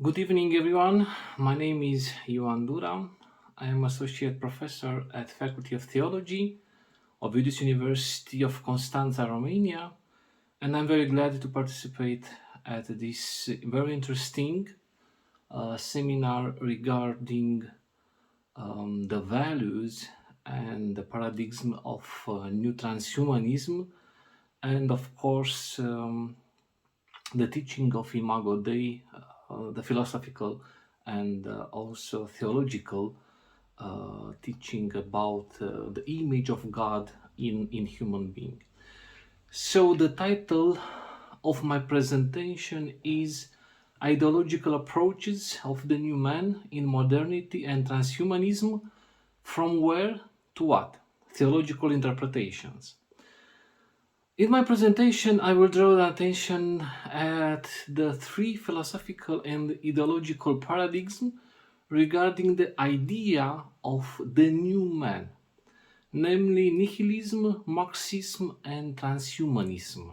Good evening, everyone. My name is Ioan Dura. I am Associate Professor at Faculty of Theology of Vidus University of Constanța, Romania, and I'm very glad to participate at this very interesting seminar regarding the values and the paradigm of new transhumanism, and of course the teaching of Imago Dei, the philosophical and also theological teaching about the image of God in human being. So the title of my presentation is Ideological Approaches of the New Man in Modernity and Transhumanism, from where to what? Theological interpretations. In my presentation, I will draw the attention at the three philosophical and ideological paradigms regarding the idea of the new man, namely nihilism, Marxism, and transhumanism.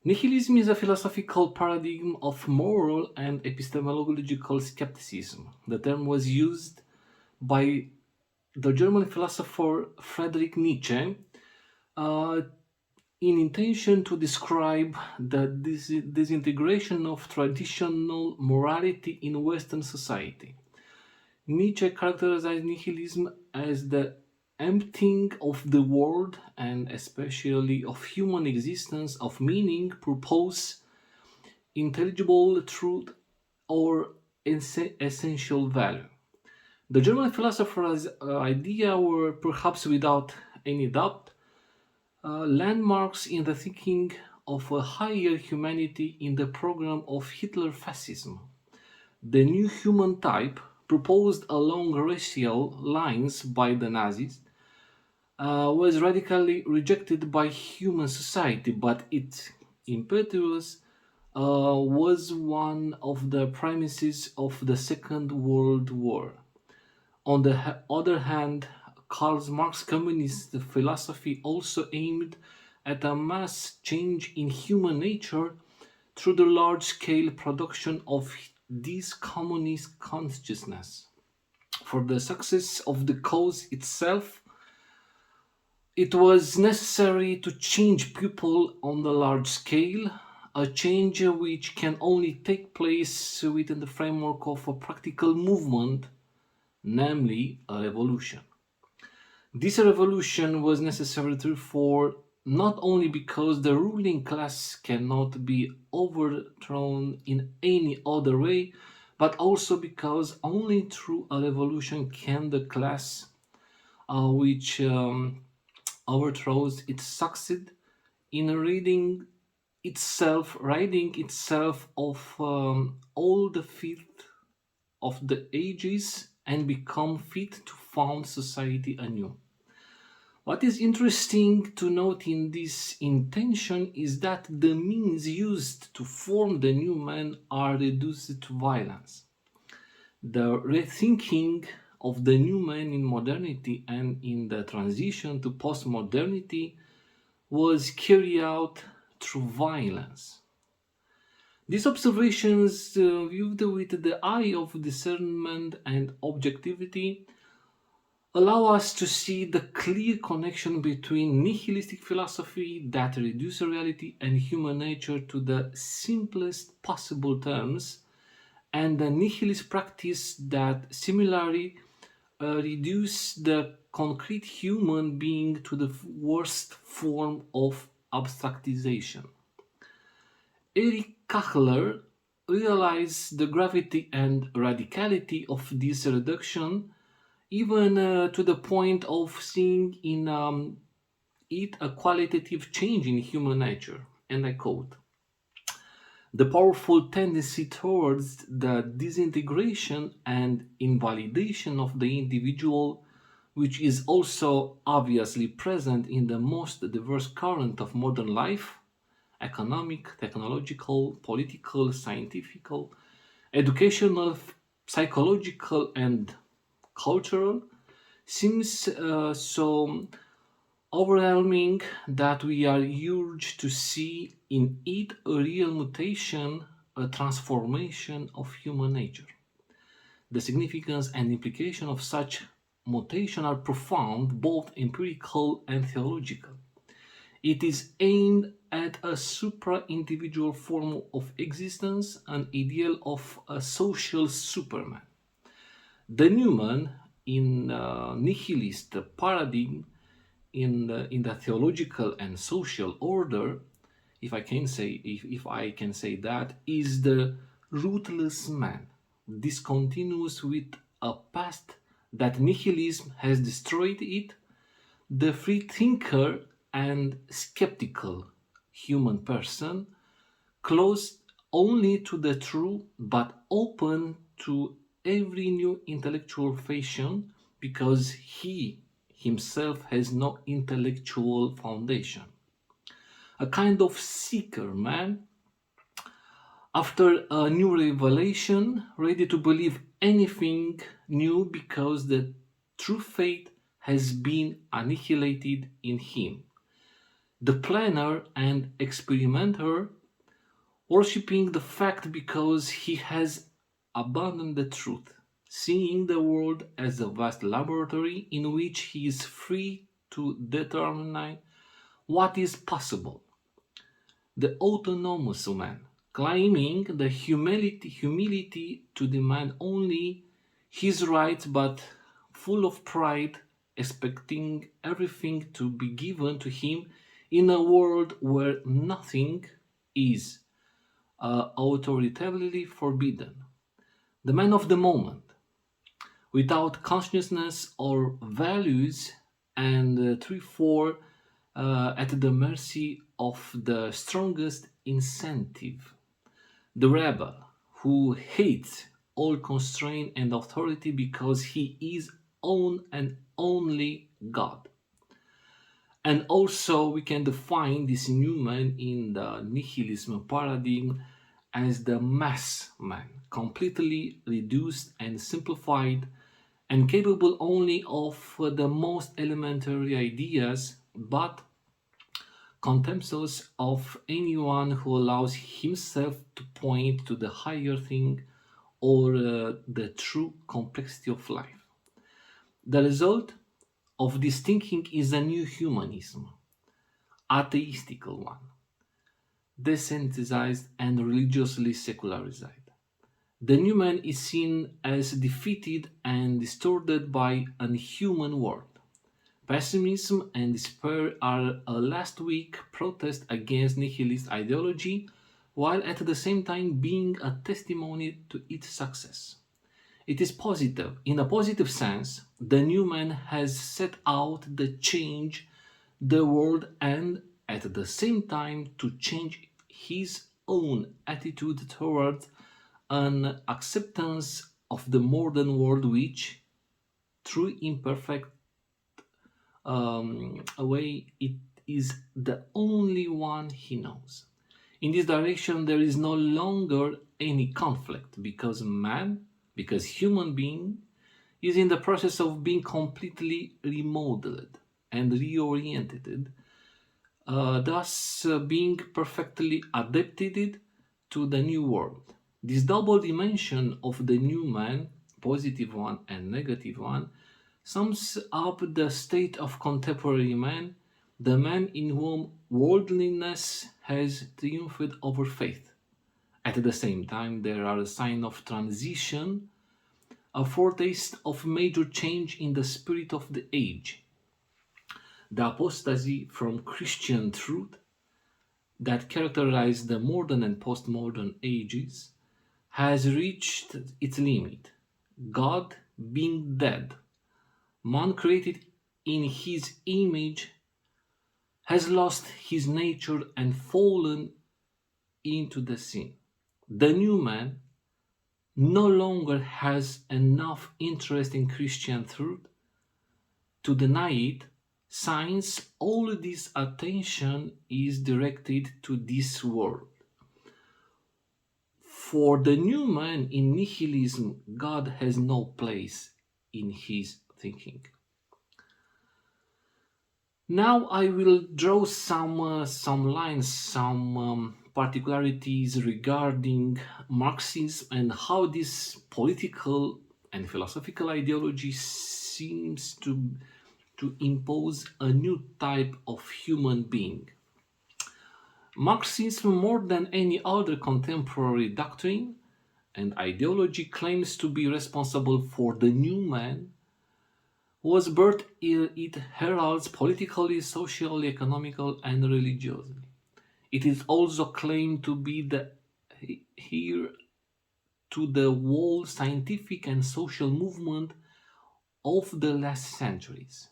Nihilism is a philosophical paradigm of moral and epistemological skepticism. The term was used by the German philosopher Friedrich Nietzsche uh, in intention to describe the disintegration of traditional morality in Western society. Nietzsche characterized nihilism as the emptying of the world and especially of human existence of meaning, purpose, intelligible truth, or essential value. The German philosopher's idea were perhaps without any doubt landmarks in the thinking of a higher humanity in the program of Hitler fascism. The new human type, proposed along racial lines by the Nazis, was radically rejected by human society, but its impetus was one of the premises of the Second World War. On the other hand, Karl Marx's communist philosophy also aimed at a mass change in human nature through the large-scale production of this communist consciousness. For the success of the cause itself, it was necessary to change people on the large scale, a change which can only take place within the framework of a practical movement, namely a revolution. This revolution was necessary therefore not only because the ruling class cannot be overthrown in any other way, but also because only through a revolution can the class which overthrows it succeed in ridding itself of all the filth of the ages and become fit to found society anew. What is interesting to note in this intention is that the means used to form the new man are reduced to violence. The rethinking of the new man in modernity and in the transition to postmodernity was carried out through violence. These observations, viewed with the eye of discernment and objectivity, allow us to see the clear connection between nihilistic philosophy that reduces reality and human nature to the simplest possible terms, and the nihilist practice that similarly reduce the concrete human being to the worst form of abstractization. Eric Kachler realized the gravity and radicality of this reduction, even to the point of seeing in it a qualitative change in human nature. And I quote: the powerful tendency towards the disintegration and invalidation of the individual, which is also obviously present in the most diverse current of modern life, economic, technological, political, scientific, educational, psychological, and cultural, seems so overwhelming that we are urged to see in it a real mutation a transformation of human nature. The significance and implication of such mutation are profound, both empirical and theological. It is aimed at a supra-individual form of existence, an ideal of a social superman. The Newman, in nihilist paradigm, in the theological and social order, if I can say that, is the rootless man, discontinuous with a past that nihilism has destroyed it, the free thinker and skeptical human person, closed only to the true but open to every new intellectual fashion because he himself has no intellectual foundation. A kind of seeker man, after a new revelation, ready to believe anything new because the true faith has been annihilated in him. The planner and experimenter, worshipping the fact because he has abandoned the truth, seeing the world as a vast laboratory in which he is free to determine what is possible. The autonomous man, claiming the humility to demand only his rights but full of pride, expecting everything to be given to him in a world where nothing is authoritatively forbidden. The man of the moment, without consciousness or values, and therefore at the mercy of the strongest incentive. The rebel, who hates all constraint and authority because he is own and only God. And also, we can define this new man in the nihilism paradigm as the mass man, completely reduced and simplified, and capable only of the most elementary ideas, but contemptuous of anyone who allows himself to point to the higher thing or the true complexity of life. The result of this thinking is a new humanism, atheistical one, desensitized and religiously secularized. The new man is seen as defeated and distorted by an human world. Pessimism and despair are a last week protest against nihilist ideology, while at the same time being a testimony to its success. It is positive. In a positive sense, the new man has set out to change the world and at the same time to change his own attitude towards an acceptance of the modern world which, through imperfect way, it is the only one he knows. In this direction, there is no longer any conflict because human being is in the process of being completely remodeled and reoriented, thus being perfectly adapted to the new world. This double dimension of the new man, positive one and negative one, sums up the state of contemporary man, the man in whom worldliness has triumphed over faith. At the same time, there are signs of transition, a foretaste of major change in the spirit of the age. The apostasy from Christian truth that characterized the modern and postmodern ages has reached its limit. God being dead, man created in his image has lost his nature and fallen into the sin. The new man no longer has enough interest in Christian truth to deny it, since all this attention is directed to this world. For the new man in nihilism, God has no place in his thinking. Now I will draw some lines, some particularities regarding Marxism and how this political and philosophical ideology seems to impose a new type of human being. Marxism, more than any other contemporary doctrine and ideology, claims to be responsible for the new man who was birthed. It heralds politically, socially, economical, and religiously. It is also claimed to be the heir to the whole scientific and social movement of the last centuries.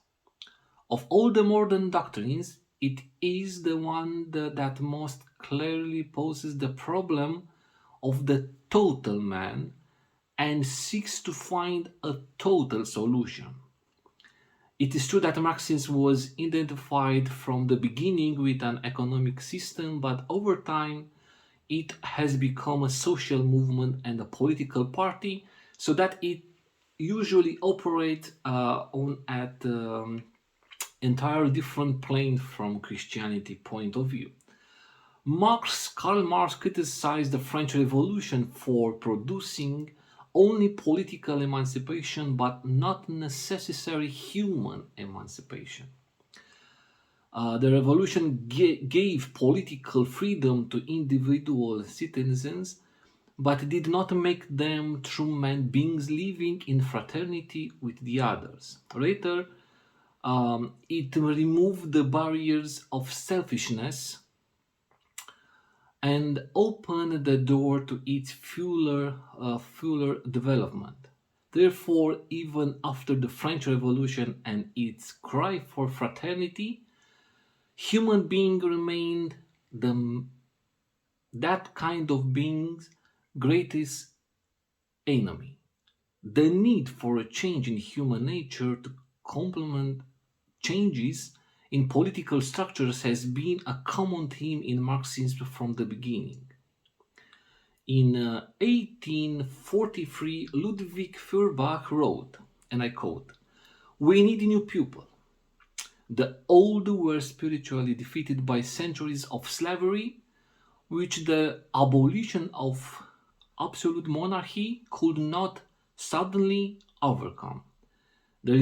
Of all the modern doctrines, it is the one that most clearly poses the problem of the total man and seeks to find a total solution. It is true that Marxism was identified from the beginning with an economic system, but over time it has become a social movement and a political party, so that it usually operates on at entirely different plane from Christianity point of view. Karl Marx criticized the French Revolution for producing only political emancipation but not necessary human emancipation. The revolution gave political freedom to individual citizens but did not make them true men beings living in fraternity with the others. Rather, it removed the barriers of selfishness and opened the door to its fuller development. Therefore, even after the French Revolution and its cry for fraternity, human being remained that kind of being's greatest enemy. The need for a change in human nature to complement changes in political structures has been a common theme in Marxism from the beginning. In 1843, Ludwig Feuerbach wrote, and I quote, "We need a new people. The old were spiritually defeated by centuries of slavery, which the abolition of absolute monarchy could not suddenly overcome. The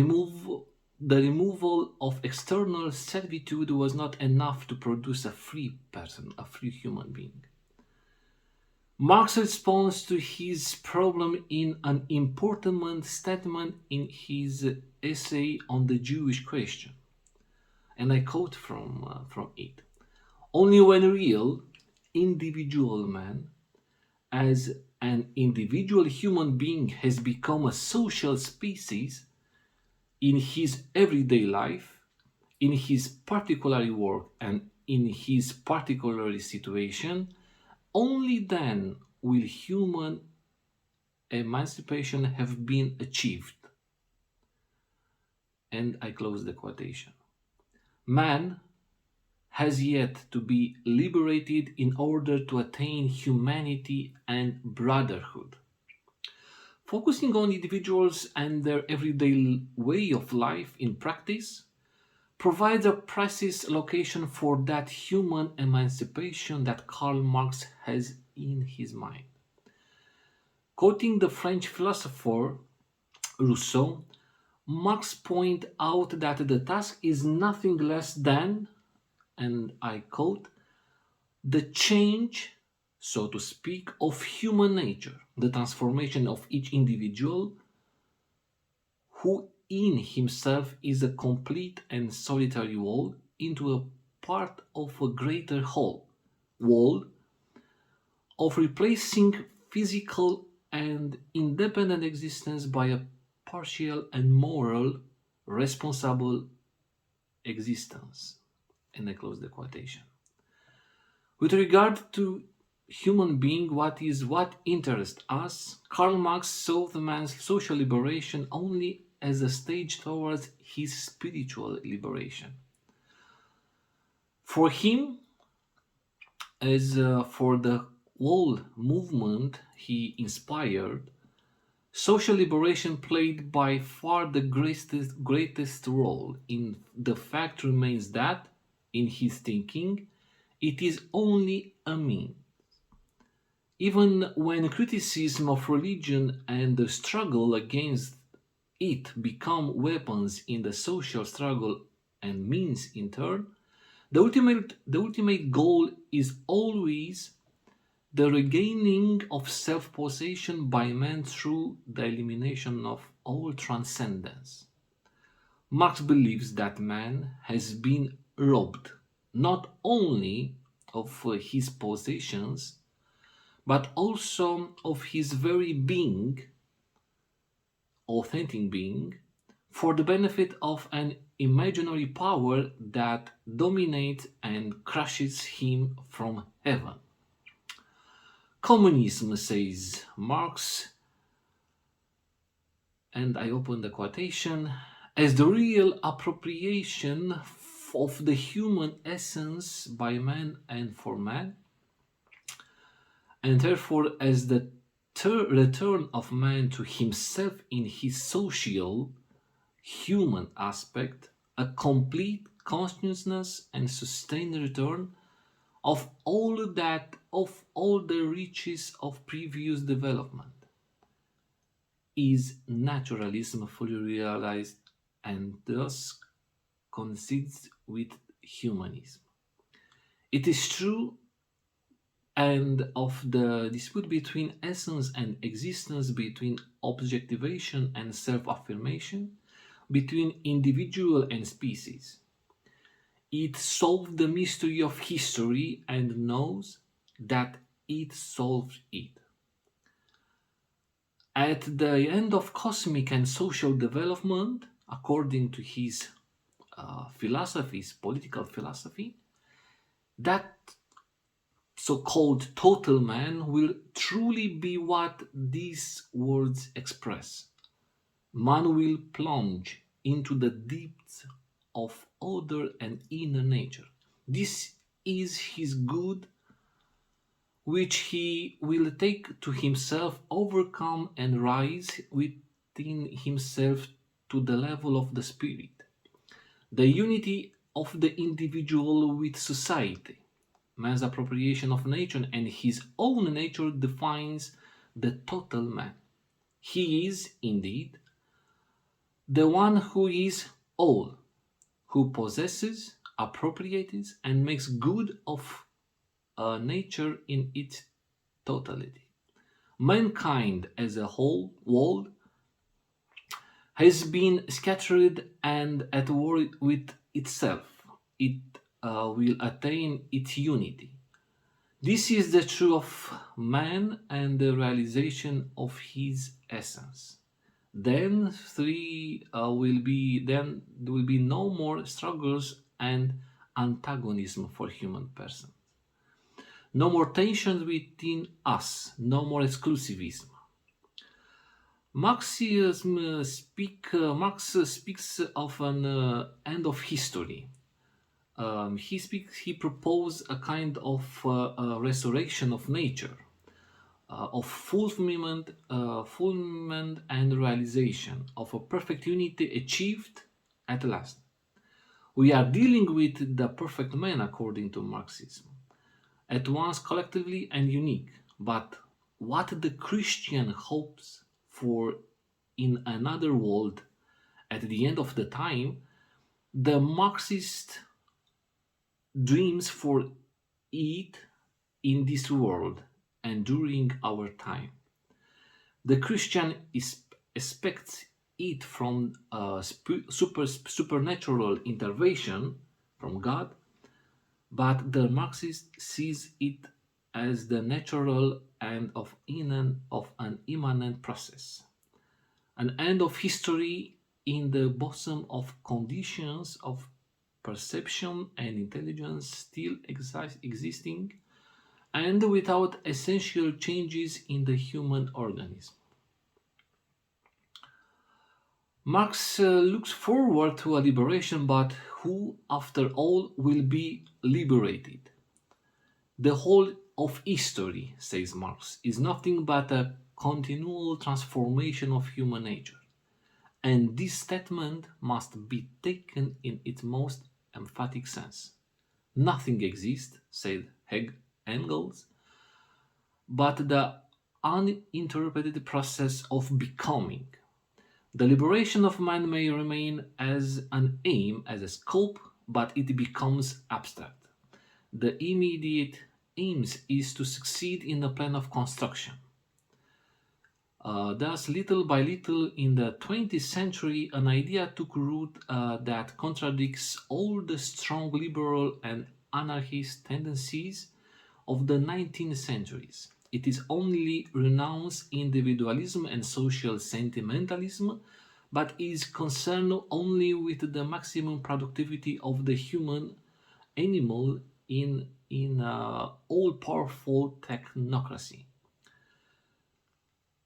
removal of external servitude was not enough to produce a free person, a free human being." Marx responds to his problem in an important statement in his essay on the Jewish question. And I quote from it: "Only when real, individual man, as an individual human being, has become a social species in his everyday life, in his particular work, and in his particular situation, only then will human emancipation have been achieved." And I close the quotation. Man has yet to be liberated in order to attain humanity and brotherhood. Focusing on individuals and their everyday way of life in practice provides a precise location for that human emancipation that Karl Marx has in his mind. Quoting the French philosopher Rousseau, Marx points out that the task is nothing less than, and I quote, "the change, so to speak, of human nature, the transformation of each individual who in himself is a complete and solitary whole into a part of a greater whole of replacing physical and independent existence by a partial and moral responsible existence." And I close the quotation. With regard to human being, what interests us, Karl Marx saw the man's social liberation only as a stage towards his spiritual liberation. For him, as for the whole movement he inspired, social liberation played by far the greatest role. In the fact remains that, in his thinking, It is only a mean. Even when criticism of religion and the struggle against it become weapons in the social struggle and means in turn, the ultimate goal is always the regaining of self possession by man through the elimination of all transcendence. Marx believes that man has been robbed not only of his possessions, but also of his very being, authentic being, for the benefit of an imaginary power that dominates and crushes him from heaven. Communism, says Marx, and I open the quotation, as the real appropriation of the human essence by man and for man, and therefore as the return of man to himself in his social, human aspect, a complete consciousness and sustained return of all the riches of previous development, is naturalism fully realized and thus coincides with humanism. It is true and of the dispute between essence and existence, between objectivation and self affirmation, between individual and species. It solved the mystery of history and knows that it solves it. At the end of cosmic and social development, according to his philosophy, political philosophy, that so-called total man will truly be what these words express. Man will plunge into the depths of outer and inner nature. This is his good, which he will take to himself, overcome, and rise within himself to the level of the spirit, the unity of the individual with society. Man's appropriation of nature and his own nature defines the total man. He is, indeed, the one who is all, who possesses, appropriates, and makes good of nature in its totality. Mankind as a whole world has been scattered and at war with itself. It will attain its unity. This is the truth of man and the realization of his essence. Then there will be no more struggles and antagonism for human person. No more tensions within us, no more exclusivism. Marx speaks of an end of history. He proposed a kind of a resurrection of nature, of fulfillment and realization of a perfect unity achieved at last. We are dealing with the perfect man according to Marxism, at once collectively and unique. But what the Christian hopes for in another world at the end of the time, the Marxist dreams for it in this world and during our time. The Christian expects it from a supernatural intervention from God, but the Marxist sees it as the natural end of an immanent process, an end of history in the bosom of conditions of perception and intelligence still existing and without essential changes in the human organism. Marx looks forward to a liberation, but who, after all, will be liberated? The whole of history, says Marx, is nothing but a continual transformation of human nature. And this statement must be taken in its most emphatic sense. Nothing exists, said Engels, but the uninterrupted process of becoming. The liberation of man may remain as an aim, as a scope, but it becomes abstract. The immediate aims is to succeed in the plan of construction. Thus, little by little, in the 20th century, an idea took root that contradicts all the strong liberal and anarchist tendencies of the 19th centuries. It is only renounced individualism and social sentimentalism, but is concerned only with the maximum productivity of the human animal in all-powerful technocracy.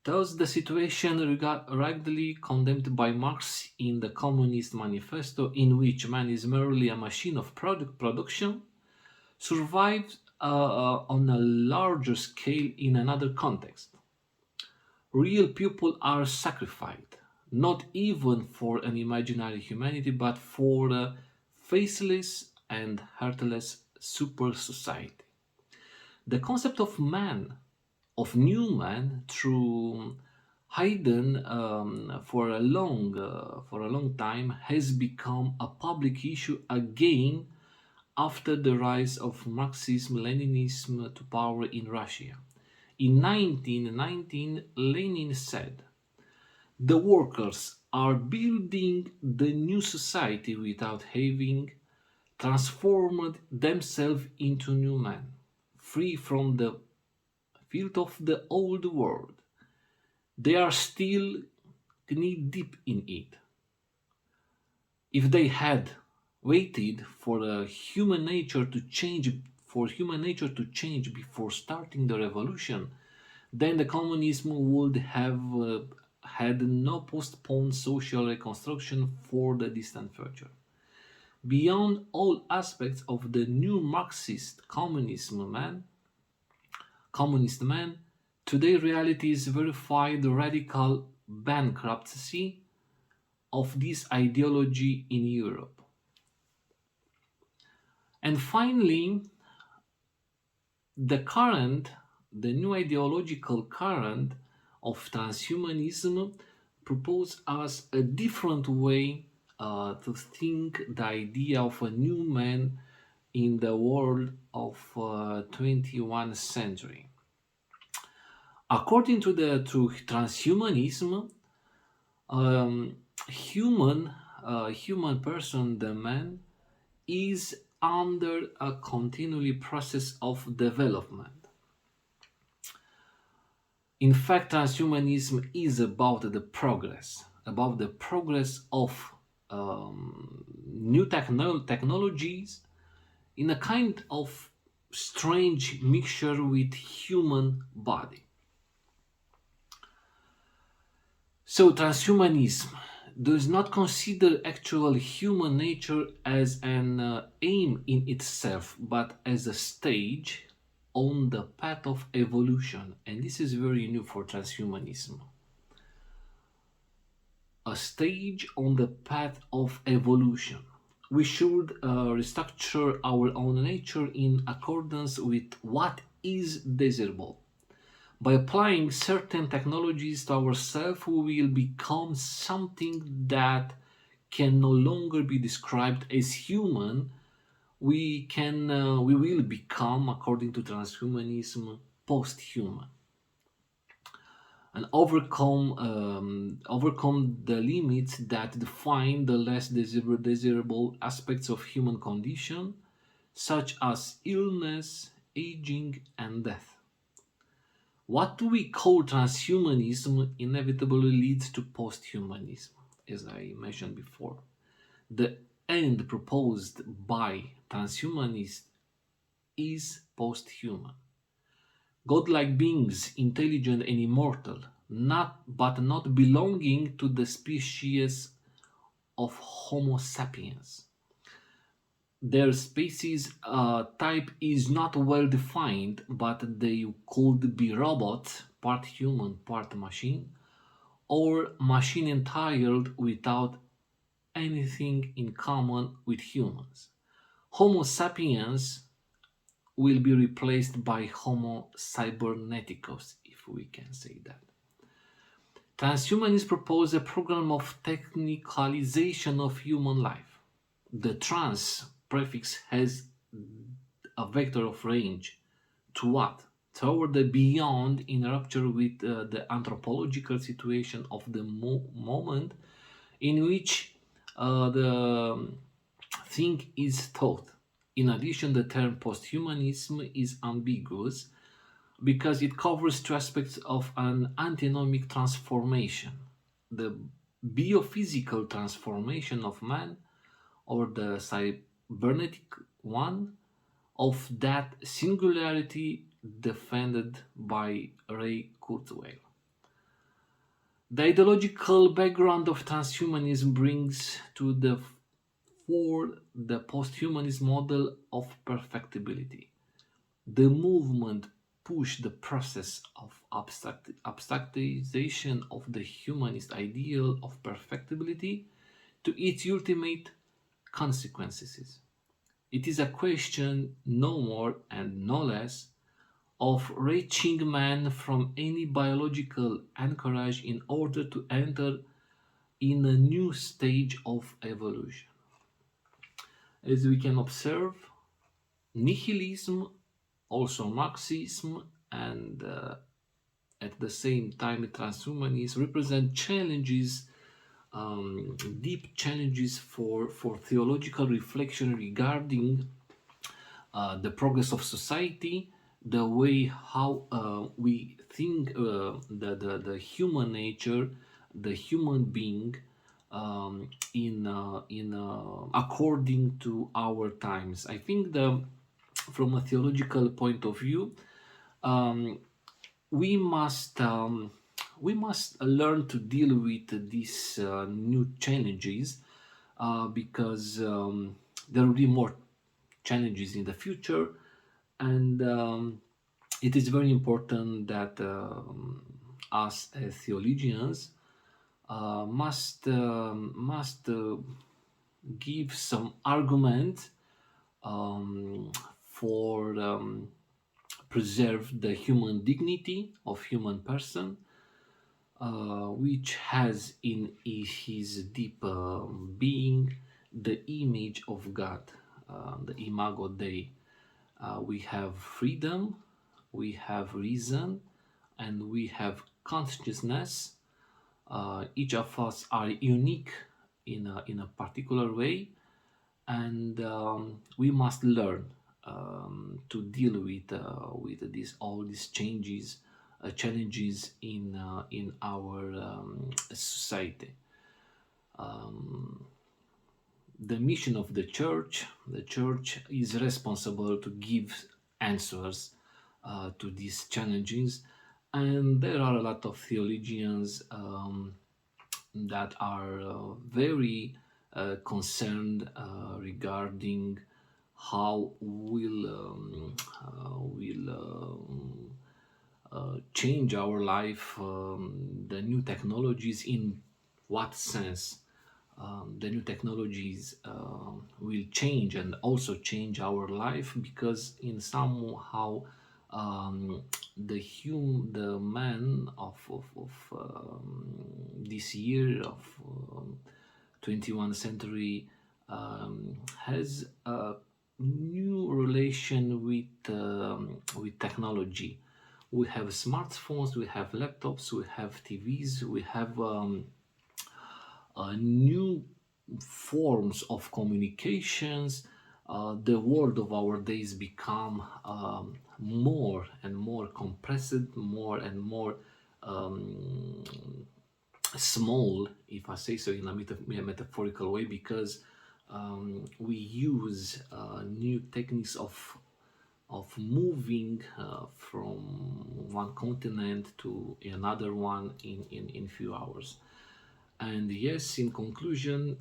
Thus, the situation regularly condemned by Marx in the Communist Manifesto, in which man is merely a machine of production, survives on a larger scale in another context. Real people are sacrificed, not even for an imaginary humanity, but for a faceless and heartless super society. The concept of man, of new man, through Haydn for a long time has become a public issue again after the rise of Marxism-Leninism to power in Russia. In 1919, Lenin said, "The workers are building the new society without having transformed themselves into new men, free from the filth of the old world. They are still knee deep in it. If they had waited for human nature to change before starting the revolution, then the communism would have had no postponed social reconstruction for the distant future. Beyond all aspects of the new Marxist communist man, today reality is verified the radical bankruptcy of this ideology in Europe. And finally, the current, the new ideological current of transhumanism propose us a different way to think the idea of a new man in the world of 21st century. According to transhumanism, um, human person, the man, is under a continually process of development. In fact, transhumanism is about the progress of new technologies in a kind of strange mixture with human body. So, transhumanism does not consider actual human nature as an aim in itself, but as a stage on the path of evolution. And this is very new for transhumanism. A stage on the path of evolution. We should restructure our own nature in accordance with what is desirable. By applying certain technologies to ourselves, we will become something that can no longer be described as human. We will become, according to transhumanism, post-human and overcome the limits that define the less desirable aspects of human condition, such as illness, aging, and death. What we call transhumanism inevitably leads to posthumanism, as I mentioned before. The end proposed by transhumanists is posthuman. Godlike beings, intelligent and immortal, not belonging to the species of Homo sapiens. Their species type is not well defined, but they could be robots, part human, part machine, or machine entirely without anything in common with humans, Homo sapiens will be replaced by Homo cyberneticus, if we can say that. Transhumanists propose a program of technicalization of human life. The trans prefix has a vector of range to what? Toward the beyond, in rupture with the anthropological situation of the moment in which the thing is thought. In addition, the term posthumanism is ambiguous because it covers two aspects of an antinomic transformation: the biophysical transformation of man, or the cybernetic one, of that singularity defended by Ray Kurzweil. The ideological background of transhumanism brings to the fore the posthumanist model of perfectibility. The movement pushed the process of abstractization of the humanist ideal of perfectibility to its ultimate consequences. It is a question no more and no less of reaching man from any biological anchorage in order to enter in a new stage of evolution. As we can observe, nihilism, also Marxism, and at the same time transhumanism represent challenges, deep challenges for theological reflection regarding the progress of society, the way how we think the human nature, the human being, in according to our times. I think from a theological point of view, um, we must um, we must learn to deal with these new challenges, because there will be more challenges in the future, and it is very important that us as theologians must give some argument for preserve the human dignity of human person, which has in his deep being the image of God, the imago Dei. We have freedom, we have reason, and we have consciousness. Each of us are unique in a particular way, and we must learn to deal with this all these changes, challenges in our society. The mission of the church is responsible to give answers to these challenges, and there are a lot of theologians that are very concerned regarding how will change our life, the new technologies, in what sense the new technologies will change and also change our life, because in somehow the man of this year of 21st century has a new relation with technology. We have smartphones, we have laptops, we have TVs, we have new forms of communications. The world of our days become more and more compressed, more and more small, if I say so in a metaphorical way, because we use new techniques of moving from one continent to another one in few hours. And yes, in conclusion,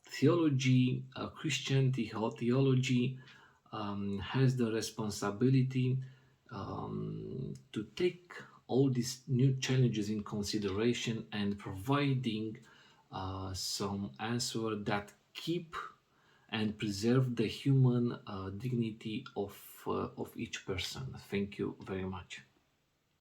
theology, Christian theology, has the responsibility to take all these new challenges in consideration and providing some answer that keep and preserve the human dignity of each person. Thank you very much.